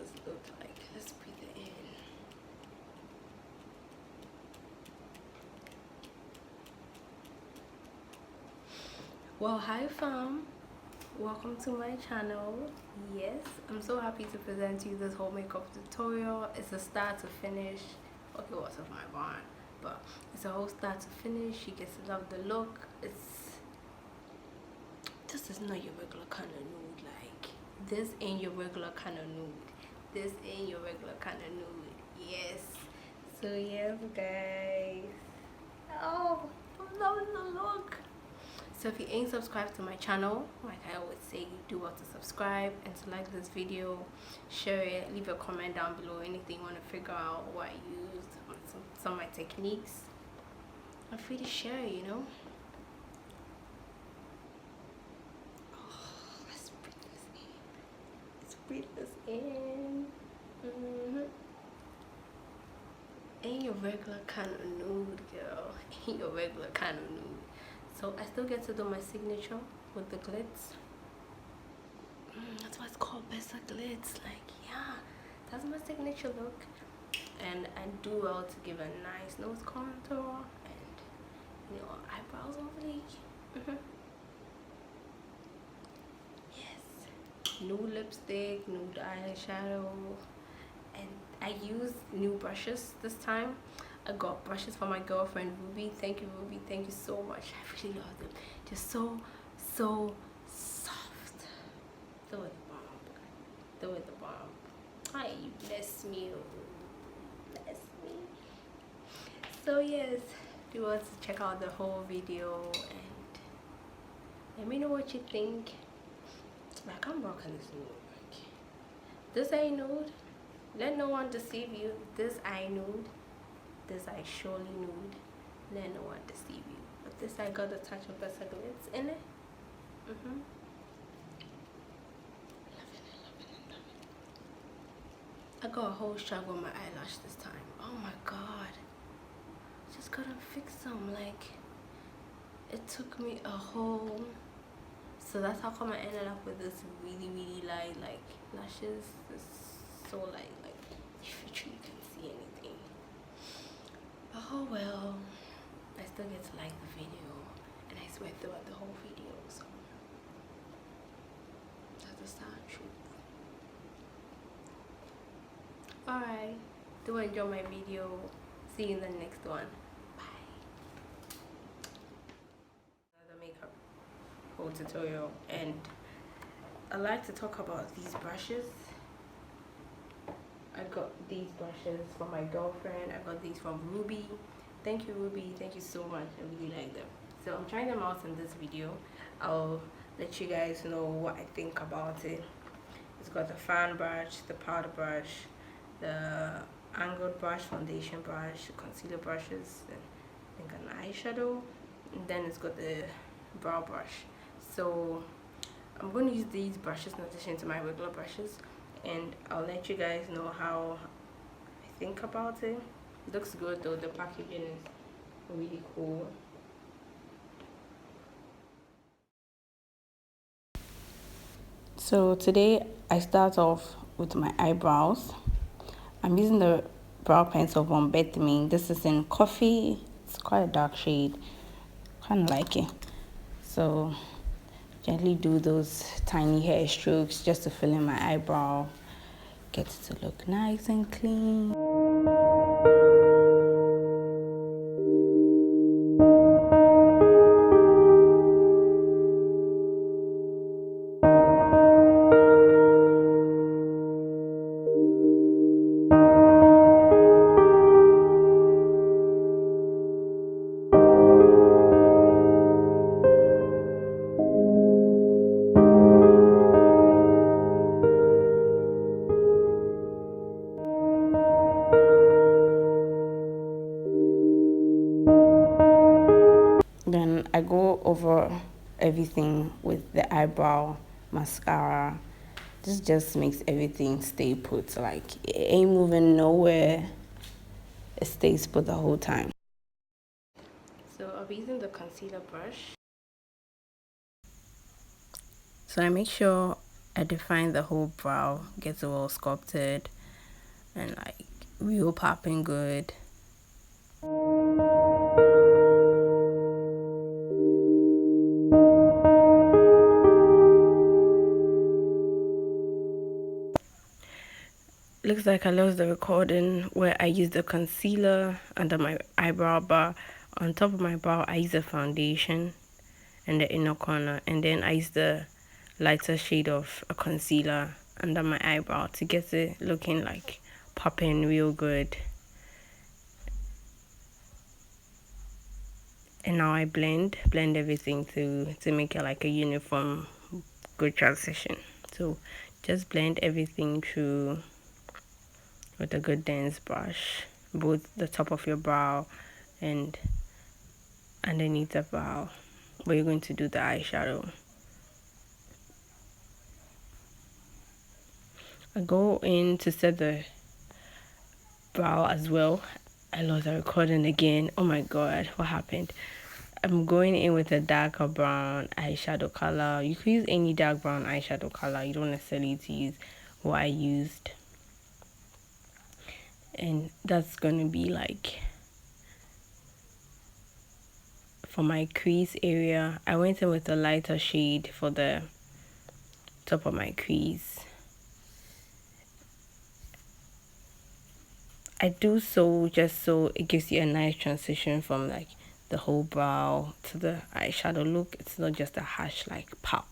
this look like? Let's breathe it in. Well, hi fam, welcome to my channel. Yes, I'm so happy to present you this whole makeup tutorial. It's a start to finish. Okay, what's off my barn, but it's a whole start to finish. You get to love the look. This is not your regular kind of nude. Like, this ain't your regular kind of nude. This ain't your regular kind of nude. Yes. So yes, guys. Oh, I'm loving the look. So if you ain't subscribed to my channel, like I always say, you do want to subscribe and to like this video, share it, leave a comment down below, anything you want to figure out what I used, some of my techniques. I'm free to share, you know. Oh, let's breathe this in. Ain't your regular kind of nude, girl. Ain't your regular kind of nude. So I still get to do my signature with the glitz. That's why it's called Best Glitz. Like, yeah, that's my signature look. And I do well to give a nice nose contour and, you know, eyebrows on fleek. Yes. Nude lipstick, nude eyeshadow, and I used new brushes this time. I got brushes for my girlfriend Ruby. Thank you, Ruby. Thank you so much. I really love them. Just so soft. Throw it the bomb. Throw it the bomb. Hi, you bless me. Bless me. So yes, if you want to check out the whole video and let me know what you think. Like, I'm rocking this nude. This ain't nude. Let no one deceive you. This ain't nude. This eye surely nude. Let no one deceive you. But this eye got a touch of Best Glitz in it. Loving it. I got a whole struggle with my eyelash this time. Oh my god. Just couldn't fix them. Like, it took me a whole... So that's how come I ended up with this really light like lashes. It's so light, like if you can see anything. Oh well, I still get to like the video, and I swear throughout the whole video, so that's the sad truth. Alright, do enjoy my video. See you in the next one. Bye. Another makeup whole tutorial, and I like to talk about these brushes. I got these brushes from my girlfriend. I got these from Ruby. Thank you, Ruby. Thank you so much. I really like them. So I'm trying them out in this video. I'll let you guys know what I think about it. It's got the fan brush, the powder brush, the angled brush, foundation brush, concealer brushes, and I think an eyeshadow. And then it's got the brow brush. So I'm going to use these brushes in addition to my regular brushes, and I'll let you guys know how I think about it. It looks good though. The packaging is really cool. So today I start off with my eyebrows. I'm using the brow pencil from Bethmein. This is in coffee. It's quite a dark shade. Kind of like it. So gently do those tiny hair strokes just to fill in my eyebrow. Get it to look nice and clean. Then I go over everything with the eyebrow mascara. This just makes everything stay put. Like, it ain't moving nowhere. It stays put the whole time. So I'll be using the concealer brush. So I make sure I define the whole brow, gets it well sculpted and like real popping good. Looks like I lost the recording where I used the concealer under my eyebrow bar. On top of my brow, I use the foundation in the inner corner, and then I use the lighter shade of a concealer under my eyebrow to get it looking like popping real good. And now I blend everything to make it like a uniform good transition. So just blend everything through with a good dense brush, both the top of your brow and underneath the brow where you're going to do the eyeshadow. I go in to set the brow as well. I lost the recording again. Oh my god, what happened? I'm going in with a darker brown eyeshadow color. You could use any dark brown eyeshadow color. You don't necessarily need to use what I used. And that's gonna be like for my crease area. I went in with a lighter shade for the top of my crease. I do so just so it gives you a nice transition from like the whole brow to the eyeshadow look. It's not just a harsh like pop.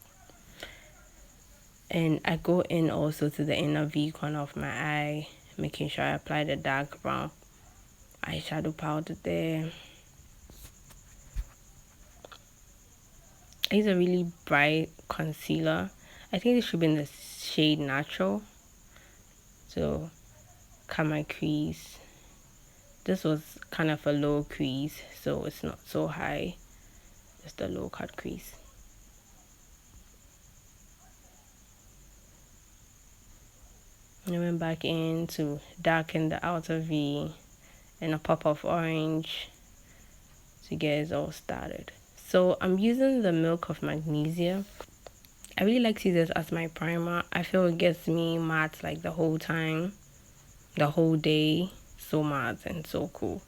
And I go in also to the inner V corner of my eye, making sure I apply the dark brown eyeshadow powder there. I use a really bright concealer. I think this should be in the shade Natural. So cut my crease. This was kind of a low crease, so it's not so high, just a low cut crease. And I went back in to darken the outer V and a pop of orange to get it all started. So I'm using the Milk of Magnesia. I really like to use this as my primer. I feel it gets me matte like the whole time, the whole day. So matte and so cool.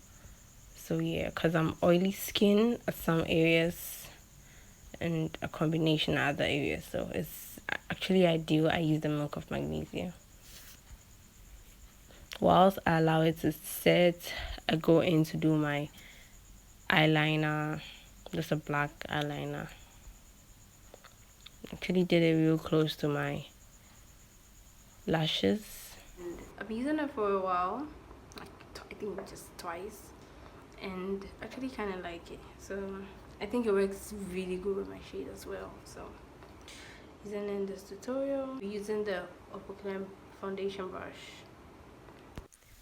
So yeah, because I'm oily skin at some areas and a combination of other areas, so it's actually ideal. I use the Milk of Magnesia. Whilst I allow it to set, I go in to do my eyeliner. Just a black eyeliner. Actually did it real close to my lashes. And I've been using it for a while, like I think just twice, and actually kind of like it. So I think it works really good with my shade as well. So using in this tutorial, we're using the Opulent foundation brush.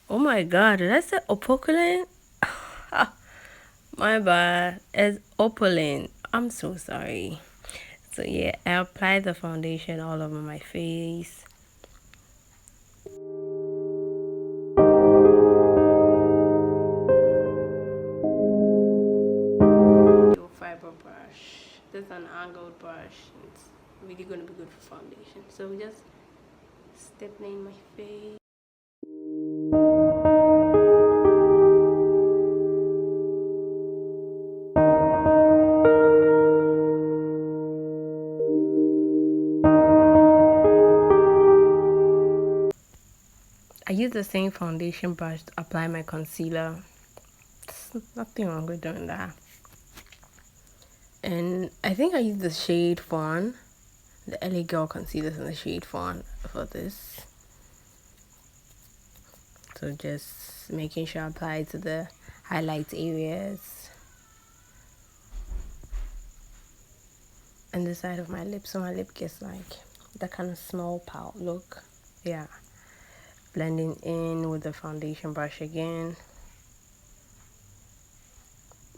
Oh my god, did I say Opulent? My bad, it's Opulent. I'm so sorry. So yeah, I applied the foundation all over my face. Fiber brush. This is an angled brush. It's really going to be good for foundation. So we just stippling my face. I use the same foundation brush to apply my concealer. There's nothing wrong with doing that. And I think I use the shade Fawn, the LA Girl concealers in the shade Fawn for this. So just making sure I apply it to the highlight areas and the side of my lip, so my lip gets like that kind of small pout look. Yeah. Blending in with the foundation brush again,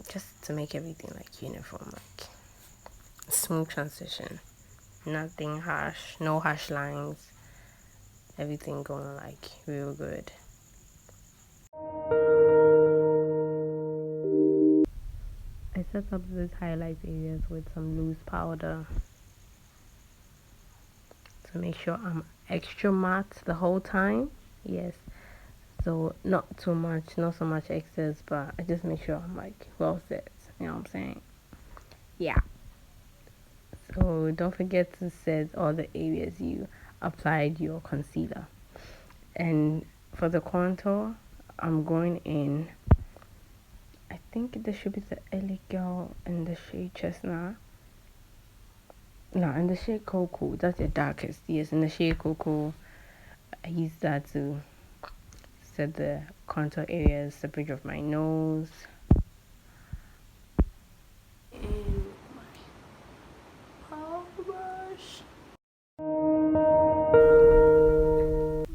just to make everything like uniform, like smooth transition, nothing harsh, no harsh lines, everything going like real good. I set up these highlight areas with some loose powder to to make sure I'm extra matte the whole time. Yes, so not too much, not so much excess, but I just make sure I'm like well set. You know what I'm saying? Yeah. So don't forget to set all the areas you applied your concealer. And for the contour, I'm going in, I think this should be the LA Girl in the shade chestnut. No, in the shade cocoa. That's the darkest. Yes, in the shade cocoa, I use that to set the contour areas, the bridge of my nose. And my powder brush.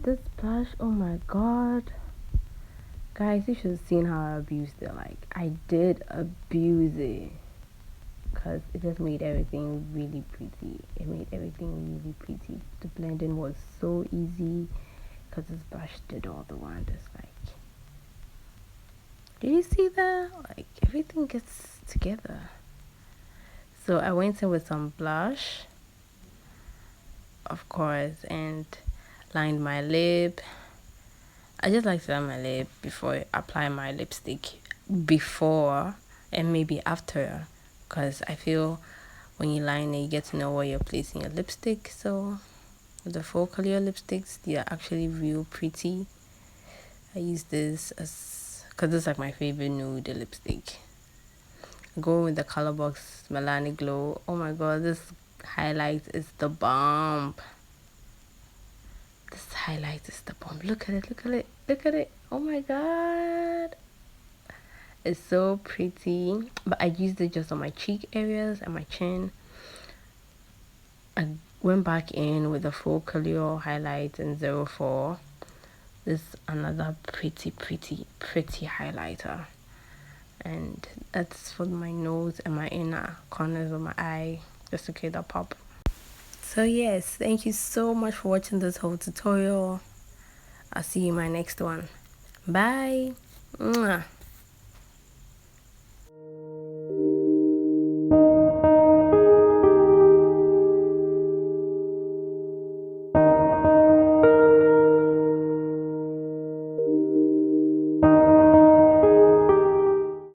This blush, oh my god. Guys, you should have seen how I abused it. Like, I did abuse it. Because it just made everything really pretty. It made everything really pretty. The blending was so easy. Because this brush did all the wonders. Like, did you see that? Like, everything gets together. So I went in with some blush, of course, and lined my lip. I just like to line my lip before I apply my lipstick, before and maybe after, because I feel when you line it, you get to know where you're placing your lipstick. So with the Focallure lipsticks, they are actually real pretty. I use this as, because this is like my favorite nude lipstick. Go with the Colorbox Melanin Glow. Oh my god, this highlight is the bomb. This highlight is the bomb. Look at it, look at it, look at it. Oh my god. It's so pretty. But I used it just on my cheek areas and my chin. I went back in with the Focallure highlight in 04. This is another pretty highlighter. And that's for my nose and my inner corners of my eye, just to create that pop. So yes, thank you so much for watching this whole tutorial. I'll see you in my next one. Bye. Mwah.